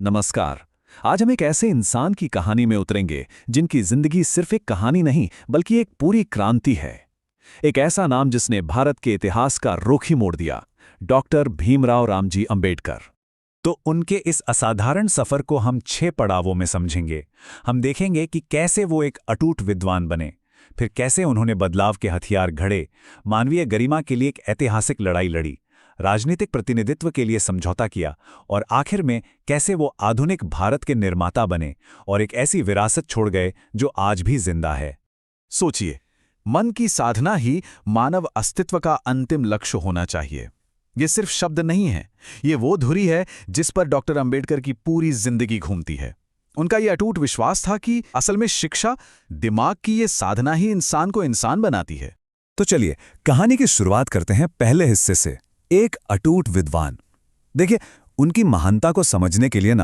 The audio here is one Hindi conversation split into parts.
नमस्कार। आज हम एक ऐसे इंसान की कहानी में उतरेंगे जिनकी जिंदगी सिर्फ एक कहानी नहीं बल्कि एक पूरी क्रांति है। एक ऐसा नाम जिसने भारत के इतिहास का रुख ही मोड़ दिया, डॉक्टर भीमराव रामजी अंबेडकर। तो उनके इस असाधारण सफर को हम 6 पड़ावों में समझेंगे। हम देखेंगे कि कैसे वो एक अटूट विद्वान बने, फिर कैसे उन्होंने बदलाव के हथियार घड़े, मानवीय गरिमा के लिए एक ऐतिहासिक लड़ाई लड़ी, राजनीतिक प्रतिनिधित्व के लिए समझौता किया और आखिर में कैसे वो आधुनिक भारत के निर्माता बने और एक ऐसी विरासत छोड़ गए जो आज भी जिंदा है। सोचिए, मन की साधना ही मानव अस्तित्व का अंतिम लक्ष्य होना चाहिए। ये सिर्फ शब्द नहीं है, ये वो धुरी है जिस पर डॉक्टर अंबेडकर की पूरी जिंदगी घूमती है। उनका ये अटूट विश्वास था कि असल में शिक्षा, दिमाग की ये साधना ही इंसान को इंसान बनाती है। तो चलिए कहानी की शुरुआत करते हैं पहले हिस्से से, एक अटूट विद्वान। देखिए, उनकी महानता को समझने के लिए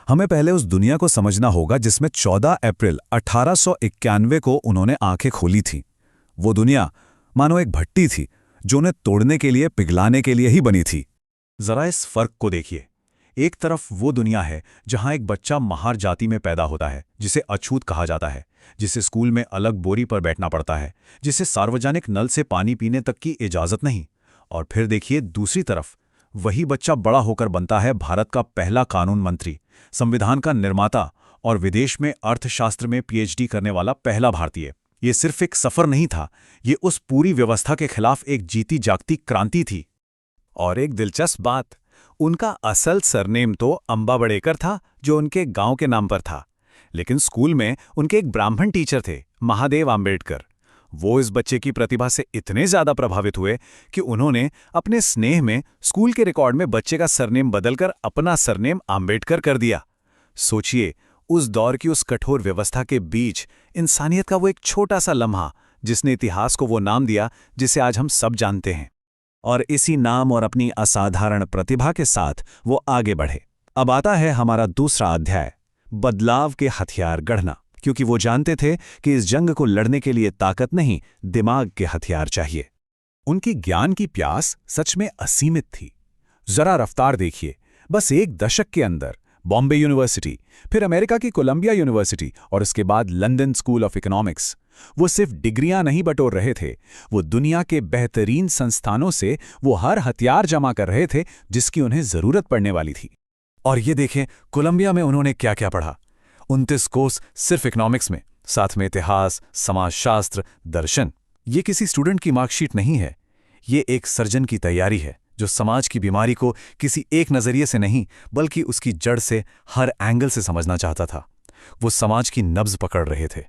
हमें पहले उस दुनिया को समझना होगा जिसमें 14 अप्रैल 1891 को उन्होंने आंखें खोली थी। वो दुनिया मानो एक भट्टी थी जो उन्हें तोड़ने के लिए, पिघलाने के लिए ही बनी थी। जरा इस फर्क को देखिए। एक तरफ वो दुनिया है जहां एक बच्चा महार जाति में पैदा होता है, जिसे अछूत कहा जाता है, जिसे स्कूल में अलग बोरी पर बैठना पड़ता है, जिसे सार्वजनिक नल से पानी पीने तक की इजाजत नहीं। और फिर देखिए दूसरी तरफ, वही बच्चा बड़ा होकर बनता है भारत का पहला कानून मंत्री, संविधान का निर्माता और विदेश में अर्थशास्त्र में पीएचडी करने वाला पहला भारतीय। ये सिर्फ एक सफर नहीं था, ये उस पूरी व्यवस्था के खिलाफ एक जीती जागती क्रांति थी। और एक दिलचस्प बात, उनका असल सरनेम तो अंबाबड़ेकर था, जो उनके गांव के नाम पर था, लेकिन स्कूल में उनके एक ब्राह्मण टीचर थे, महादेव आंबेडकर। वो इस बच्चे की प्रतिभा से इतने ज्यादा प्रभावित हुए कि उन्होंने अपने स्नेह में स्कूल के रिकॉर्ड में बच्चे का सरनेम बदलकर अपना सरनेम आंबेडकर कर दिया। सोचिए, उस दौर की उस कठोर व्यवस्था के बीच इंसानियत का वो एक छोटा सा लम्हा जिसने इतिहास को वो नाम दिया जिसे आज हम सब जानते हैं। और इसी नाम और अपनी असाधारण प्रतिभा के साथ वो आगे बढ़े। अब आता है हमारा दूसरा अध्याय, बदलाव के हथियार गढ़ना, क्योंकि वो जानते थे कि इस जंग को लड़ने के लिए ताकत नहीं, दिमाग के हथियार चाहिए। उनकी ज्ञान की प्यास सच में असीमित थी। जरा रफ्तार देखिए, बस एक दशक के अंदर बॉम्बे यूनिवर्सिटी, फिर अमेरिका की कोलंबिया यूनिवर्सिटी और उसके बाद लंदन स्कूल ऑफ इकोनॉमिक्स। वो सिर्फ डिग्रियां नहीं बटोर रहे थे, वो दुनिया के बेहतरीन संस्थानों से वो हर हथियार जमा कर रहे थे जिसकी उन्हें जरूरत पड़ने वाली थी। और ये देखें, कोलंबिया में उन्होंने क्या क्या पढ़ा। 29 कोर्स सिर्फ इकोनॉमिक्स में, साथ में इतिहास, समाजशास्त्र, दर्शन। ये किसी स्टूडेंट की मार्कशीट नहीं है, ये एक सर्जन की तैयारी है जो समाज की बीमारी को किसी एक नजरिए से नहीं बल्कि उसकी जड़ से, हर एंगल से समझना चाहता था। वो समाज की नब्ज पकड़ रहे थे।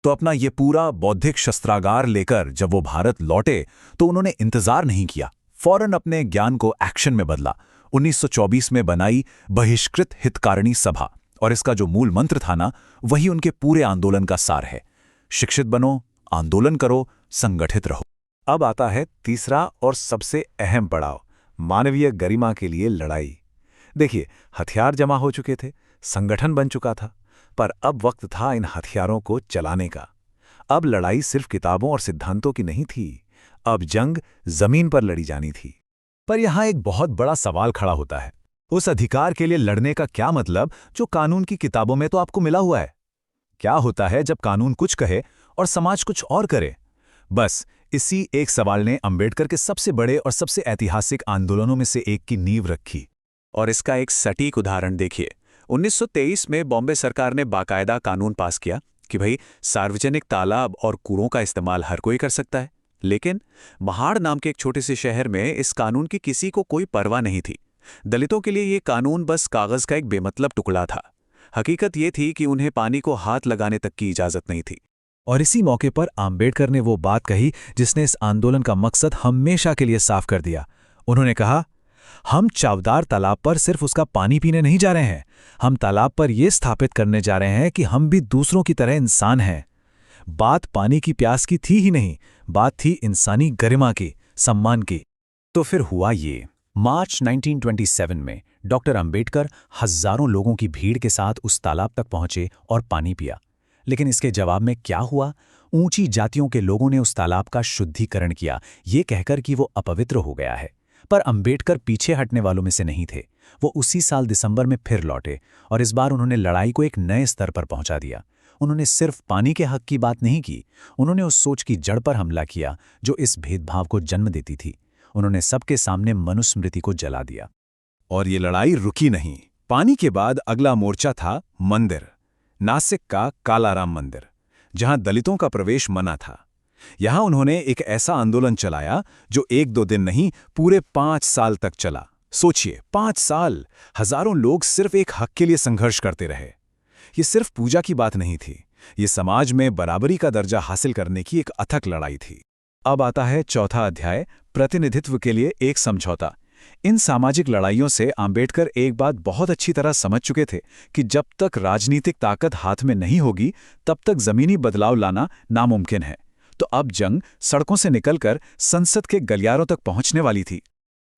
तो अपना ये पूरा बौद्धिक शस्त्रागार लेकर जब वो भारत लौटे तो उन्होंने इंतजार नहीं किया, फौरन अपने ज्ञान को एक्शन में बदला। 1924 में बनाई बहिष्कृत हितकारिणी सभा, और इसका जो मूल मंत्र था वही उनके पूरे आंदोलन का सार है। शिक्षित बनो, आंदोलन करो, संगठित रहो। अब आता है तीसरा और सबसे अहम पड़ाव, मानवीय गरिमा के लिए लड़ाई। देखिए, हथियार जमा हो चुके थे, संगठन बन चुका था, पर अब वक्त था इन हथियारों को चलाने का। अब लड़ाई सिर्फ किताबों और सिद्धांतों की नहीं थी, अब जंग जमीन पर लड़ी जानी थी। पर यहां एक बहुत बड़ा सवाल खड़ा होता है, उस अधिकार के लिए लड़ने का क्या मतलब जो कानून की किताबों में तो आपको मिला हुआ है? क्या होता है जब कानून कुछ कहे और समाज कुछ और करे? बस इसी एक सवाल ने अंबेडकर के सबसे बड़े और सबसे ऐतिहासिक आंदोलनों में से एक की नींव रखी। और इसका एक सटीक उदाहरण देखिए। 1923 में बॉम्बे सरकार ने बाकायदा कानून पास किया कि भाई, सार्वजनिक तालाब और कुओं का इस्तेमाल हर कोई कर सकता है। लेकिन महाड़ नाम के एक छोटे से शहर में इस कानून की किसी को कोई परवाह नहीं थी। दलितों के लिए ये कानून बस कागज का एक बेमतलब टुकड़ा था। हकीकत ये थी कि उन्हें पानी को हाथ लगाने तक की इजाजत नहीं थी। और इसी मौके पर आंबेडकर ने वो बात कही जिसने इस आंदोलन का मकसद हमेशा के लिए साफ कर दिया। उन्होंने कहा, हम चावदार तालाब पर सिर्फ उसका पानी पीने नहीं जा रहे हैं, हम तालाब पर यह स्थापित करने जा रहे हैं कि हम भी दूसरों की तरह इंसान हैं। बात पानी की प्यास की थी ही नहीं, बात थी इंसानी गरिमा की, सम्मान की। तो फिर हुआ ये, मार्च 1927 में डॉक्टर अंबेडकर हजारों लोगों की भीड़ के साथ उस तालाब तक पहुंचे और पानी पिया। लेकिन इसके जवाब में क्या हुआ? ऊंची जातियों के लोगों ने उस तालाब का शुद्धिकरण किया, ये कहकर कि वो अपवित्र हो गया है। पर अंबेडकर पीछे हटने वालों में से नहीं थे। वो उसी साल दिसंबर में फिर लौटे और इस बार उन्होंने लड़ाई को एक नए स्तर पर पहुंचा दिया। उन्होंने सिर्फ पानी के हक की बात नहीं की, उन्होंने उस सोच की जड़ पर हमला किया जो इस भेदभाव को जन्म देती थी। उन्होंने सबके सामने मनुस्मृति को जला दिया। और ये लड़ाई रुकी नहीं। पानी के बाद अगला मोर्चा था मंदिर, नासिक का कालाराम मंदिर, जहां दलितों का प्रवेश मना था। यहां उन्होंने एक ऐसा आंदोलन चलाया जो 1-2 दिन नहीं, पूरे 5 साल तक चला। सोचिए, 5 साल हजारों लोग सिर्फ एक हक के लिए संघर्ष करते रहे। ये सिर्फ पूजा की बात नहीं थी, ये समाज में बराबरी का दर्जा हासिल करने की एक अथक लड़ाई थी। अब आता है चौथा अध्याय, प्रतिनिधित्व के लिए एक समझौता। इन सामाजिक लड़ाइयों से आंबेडकर एक बात बहुत अच्छी तरह समझ चुके थे कि जब तक राजनीतिक ताकत हाथ में नहीं होगी तब तक जमीनी बदलाव लाना नामुमकिन है। तो अब जंग सड़कों से निकलकर संसद के गलियारों तक पहुंचने वाली थी।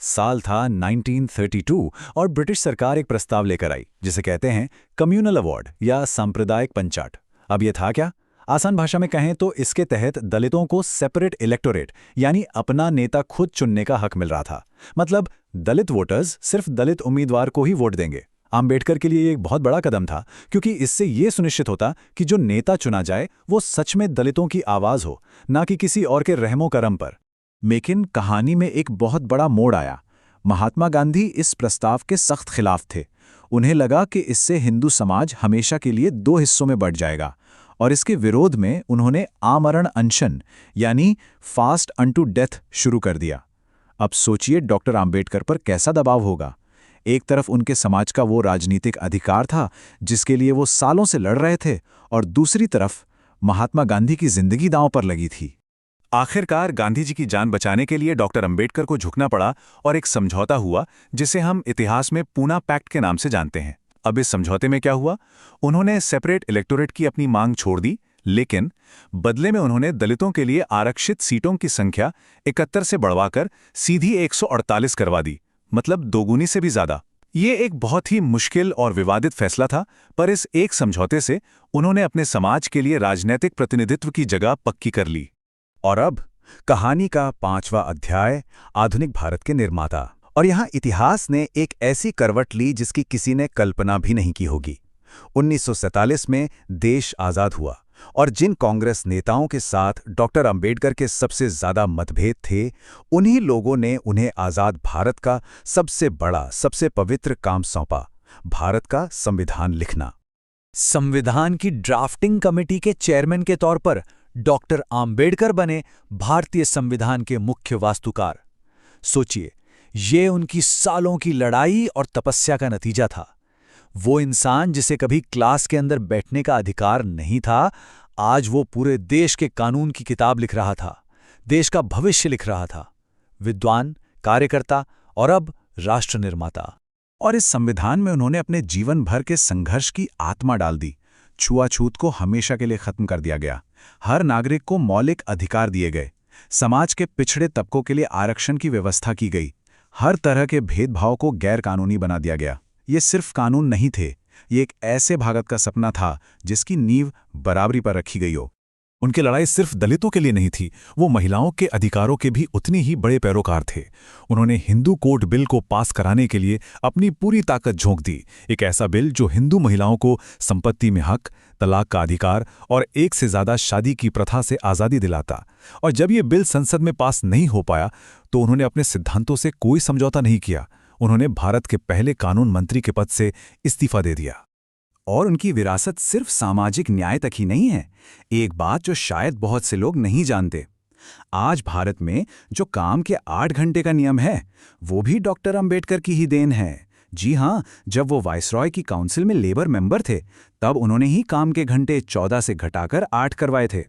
साल था 1932 और ब्रिटिश सरकार एक प्रस्ताव लेकर आई जिसे कहते हैं कम्युनल अवार्ड या सांप्रदायिक पंचाट। अब यह था क्या? आसान भाषा में कहें तो इसके तहत दलितों को सेपरेट इलेक्टोरेट यानी अपना नेता खुद चुनने का हक मिल रहा था। मतलब दलित वोटर्स सिर्फ दलित उम्मीदवार को ही वोट देंगे। आंबेडकर के लिए एक बहुत बड़ा कदम था, क्योंकि इससे ये सुनिश्चित होता कि जो नेता चुना जाए वो सच में दलितों की आवाज हो, ना कि किसी और के रहमो करम पर। लेकिन कहानी में एक बहुत बड़ा मोड़ आया। महात्मा गांधी इस प्रस्ताव के सख्त खिलाफ थे। उन्हें लगा कि इससे हिंदू समाज हमेशा के लिए 2 हिस्सों में बंट जाएगा, और इसके विरोध में उन्होंने आमरण अनशन यानी फास्ट अनटू डेथ शुरू कर दिया। अब सोचिए डॉक्टर आंबेडकर पर कैसा दबाव होगा। एक तरफ उनके समाज का वो राजनीतिक अधिकार था जिसके लिए वो सालों से लड़ रहे थे, और दूसरी तरफ महात्मा गांधी की जिंदगी दांव पर लगी थी। आखिरकार गांधी जी की जान बचाने के लिए डॉक्टर अंबेडकर को झुकना पड़ा और एक समझौता हुआ जिसे हम इतिहास में पूना पैक्ट के नाम से जानते हैं। अब इस समझौते में क्या हुआ? उन्होंने सेपरेट इलेक्टोरेट की अपनी मांग छोड़ दी, लेकिन बदले में उन्होंने दलितों के लिए आरक्षित सीटों की संख्या 71 से बढ़वाकर सीधी 148 करवा दी, मतलब दोगुनी से भी ज्यादा। ये एक बहुत ही मुश्किल और विवादित फैसला था, पर इस एक समझौते से उन्होंने अपने समाज के लिए राजनीतिक प्रतिनिधित्व की जगह पक्की कर ली। और अब कहानी का 5वां अध्याय, आधुनिक भारत के निर्माता। और यहाँ इतिहास ने एक ऐसी करवट ली जिसकी किसी ने कल्पना भी नहीं की होगी। 1947 में देश आज़ाद हुआ और जिन कांग्रेस नेताओं के साथ डॉक्टर अंबेडकर के सबसे ज्यादा मतभेद थे, उन्हीं लोगों ने उन्हें आज़ाद भारत का सबसे बड़ा, सबसे पवित्र काम सौंपा, भारत का संविधान लिखना। संविधान की ड्राफ्टिंग कमेटी के चेयरमैन के तौर पर डॉक्टर आंबेडकर बने भारतीय संविधान के मुख्य वास्तुकार। सोचिए, ये उनकी सालों की लड़ाई और तपस्या का नतीजा था। वो इंसान जिसे कभी क्लास के अंदर बैठने का अधिकार नहीं था, आज वो पूरे देश के कानून की किताब लिख रहा था, देश का भविष्य लिख रहा था। विद्वान, कार्यकर्ता और अब राष्ट्र निर्माता। और इस संविधान में उन्होंने अपने जीवन भर के संघर्ष की आत्मा डाल दी। छुआछूत को हमेशा के लिए खत्म कर दिया गया, हर नागरिक को मौलिक अधिकार दिए गए, समाज के पिछड़े तबकों के लिए आरक्षण की व्यवस्था की गई, हर तरह के भेदभाव को गैर कानूनी बना दिया गया। ये सिर्फ कानून नहीं थे, ये एक ऐसे भारत का सपना था जिसकी नींव बराबरी पर रखी गई हो। उनकी लड़ाई सिर्फ दलितों के लिए नहीं थी, वो महिलाओं के अधिकारों के भी उतनी ही बड़े पैरोकार थे। उन्होंने हिंदू कोड बिल को पास कराने के लिए अपनी पूरी ताकत झोंक दी। एक ऐसा बिल जो हिंदू महिलाओं को संपत्ति में हक, तलाक का अधिकार और एक से ज्यादा शादी की प्रथा से आज़ादी दिलाता। और जब ये बिल संसद में पास नहीं हो पाया तो उन्होंने अपने सिद्धांतों से कोई समझौता नहीं किया। उन्होंने भारत के पहले कानून मंत्री के पद से इस्तीफा दे दिया। और उनकी विरासत सिर्फ सामाजिक न्याय तक ही नहीं है। एक बात जो शायद बहुत से लोग नहीं जानते, आज भारत में जो काम के 8 घंटे का नियम है, वो भी डॉक्टर अंबेडकर की ही देन है। जी हाँ, जब वो वाइसरॉय की काउंसिल में लेबर मेंबर थे, तब उन्होंने ही काम के घंटे 14 से घटाकर 8 करवाए थे।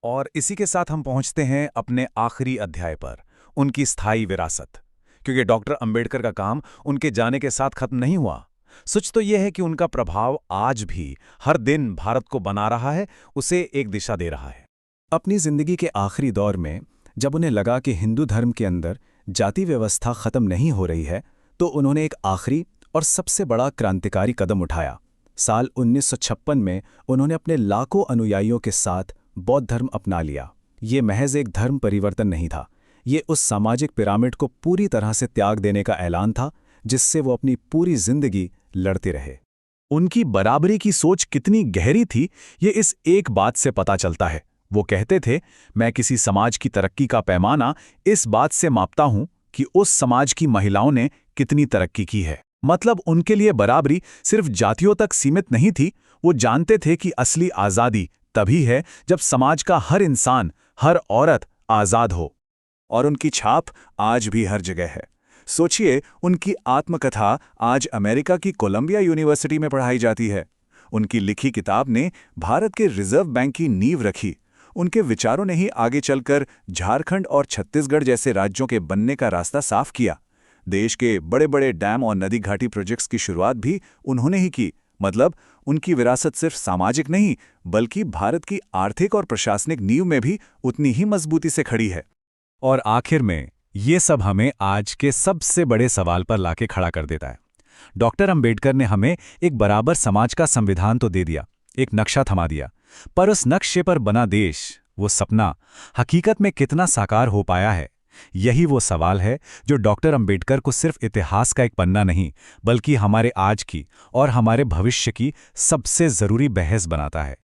और इसी के साथ हम पहुंचते हैं अपने आखिरी अध्याय पर, उनकी स्थायी विरासत। क्योंकि डॉक्टर अंबेडकर का काम उनके जाने के साथ खत्म नहीं हुआ। सच तो यह है कि उनका प्रभाव आज भी हर दिन भारत को बना रहा है, उसे एक दिशा दे रहा है। अपनी जिंदगी के आखिरी दौर में जब उन्हें लगा कि हिंदू धर्म के अंदर जाति व्यवस्था खत्म नहीं हो रही है, तो उन्होंने एक आखिरी और सबसे बड़ा क्रांतिकारी कदम उठाया। साल 1956 में उन्होंने अपने लाखों अनुयायियों के साथ बौद्ध धर्म अपना लिया। ये महज एक धर्म परिवर्तन नहीं था, ये उस सामाजिक पिरामिड को पूरी तरह से त्याग देने का ऐलान था जिससे वो अपनी पूरी जिंदगी लड़ते रहे। उनकी बराबरी की सोच कितनी गहरी थी, ये इस एक बात से पता चलता है। वो कहते थे, मैं किसी समाज की तरक्की का पैमाना इस बात से मापता हूं कि उस समाज की महिलाओं ने कितनी तरक्की की है। मतलब उनके लिए बराबरी सिर्फ जातियों तक सीमित नहीं थी। वो जानते थे कि असली आज़ादी तभी है जब समाज का हर इंसान, हर औरत आज़ाद हो। और उनकी छाप आज भी हर जगह है। सोचिए, उनकी आत्मकथा आज अमेरिका की कोलंबिया यूनिवर्सिटी में पढ़ाई जाती है। उनकी लिखी किताब ने भारत के रिजर्व बैंक की नींव रखी। उनके विचारों ने ही आगे चलकर झारखंड और छत्तीसगढ़ जैसे राज्यों के बनने का रास्ता साफ किया। देश के बड़े बड़े डैम और नदी घाटी प्रोजेक्ट्स की शुरुआत भी उन्होंने ही की। मतलब उनकी विरासत सिर्फ सामाजिक नहीं, बल्कि भारत की आर्थिक और प्रशासनिक नींव में भी उतनी ही मजबूती से खड़ी है। और आखिर में ये सब हमें आज के सबसे बड़े सवाल पर लाके खड़ा कर देता है। डॉक्टर अंबेडकर ने हमें एक बराबर समाज का संविधान तो दे दिया, एक नक्शा थमा दिया, पर उस नक्शे पर बना देश, वो सपना, हकीकत में कितना साकार हो पाया है? यही वो सवाल है जो डॉक्टर अंबेडकर को सिर्फ इतिहास का एक पन्ना नहीं, बल्कि हमारे आज की और हमारे भविष्य की सबसे जरूरी बहस बनाता है।